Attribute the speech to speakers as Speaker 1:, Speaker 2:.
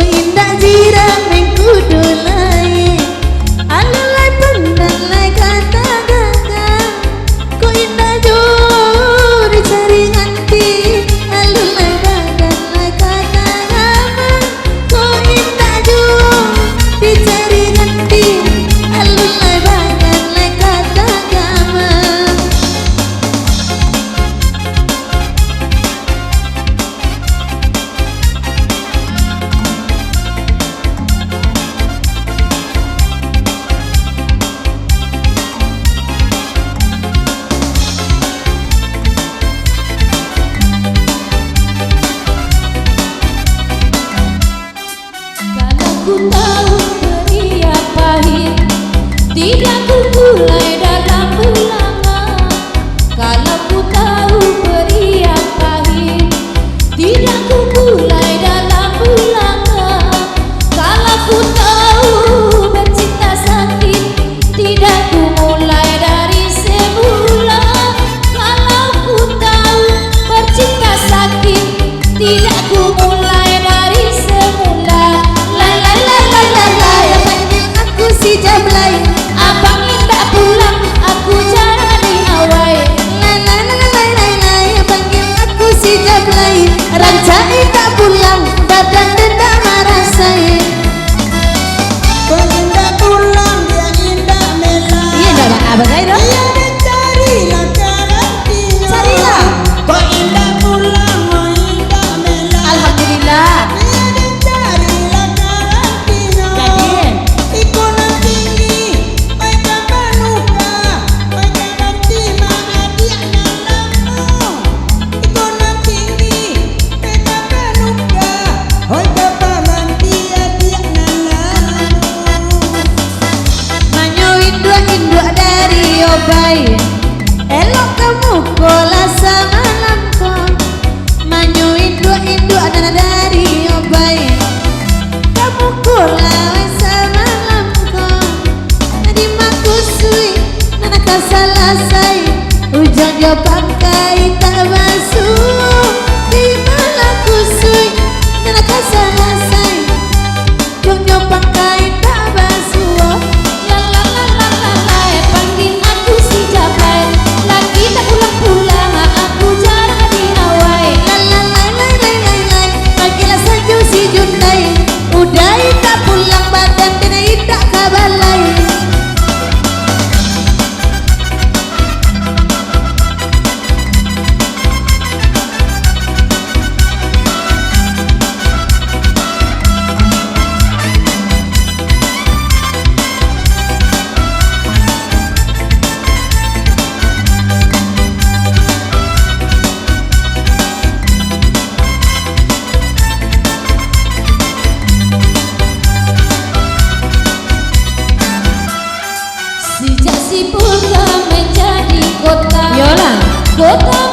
Speaker 1: indah jirang neng kudu lain alulai pendang lai kata gagang ku indah jauh dicari nganti alulai badan lai kata gamang ku indah jauh dicari nganti alulai badan lai kata gamang. Ku tahu beri pahit, tidak ku mulai dalam ulangan. Kalau ku tahu beri pahit, tidak ku mulai dalam ulangan. Kalau ku tahu bercinta sakit, tidak ku mulai dari semula. Kalau ku tahu bercinta sakit, tidak ku mulai dari semula. Si Jablay, abang indah pulang, aku jadi awai. Panggil aku si Jablay, ranca indah pulang, badan denda marasai.
Speaker 2: Kau indah pulang, dia indah melak.
Speaker 1: Iya dah bang, abang saya dong.
Speaker 2: Iya dan carilah karantina.
Speaker 1: Carilah.
Speaker 2: Kau indah pulang, mau indah melak.
Speaker 1: Alhamdulillah.
Speaker 2: Iya dan carilah karantina.
Speaker 1: Jadi
Speaker 2: Ikonan tinggi, baik kapanuka, baik karanti maadiak nalamu. Ikonan tinggi, baik kapanuka, baik kaparanti adiak nalamu.
Speaker 1: manyo indua dari obai, elok kamu kola sama lamko. Manyo indua dari obai, kamu kola sama lamko. Nadi makusui, nana kasalasai, ujang jo pakai tak basuh. Di malah kusui, nana kasalasai, ujang jo pakai tak basuh. Panggil aku si Jablay, lagi tak pulang-pulang, aku jarang di awai. Panggil saja si Jundai, udah tak pulang badan tidak tak kabalai. Sejak si Purga menjadi kota,
Speaker 3: Yola.
Speaker 1: kota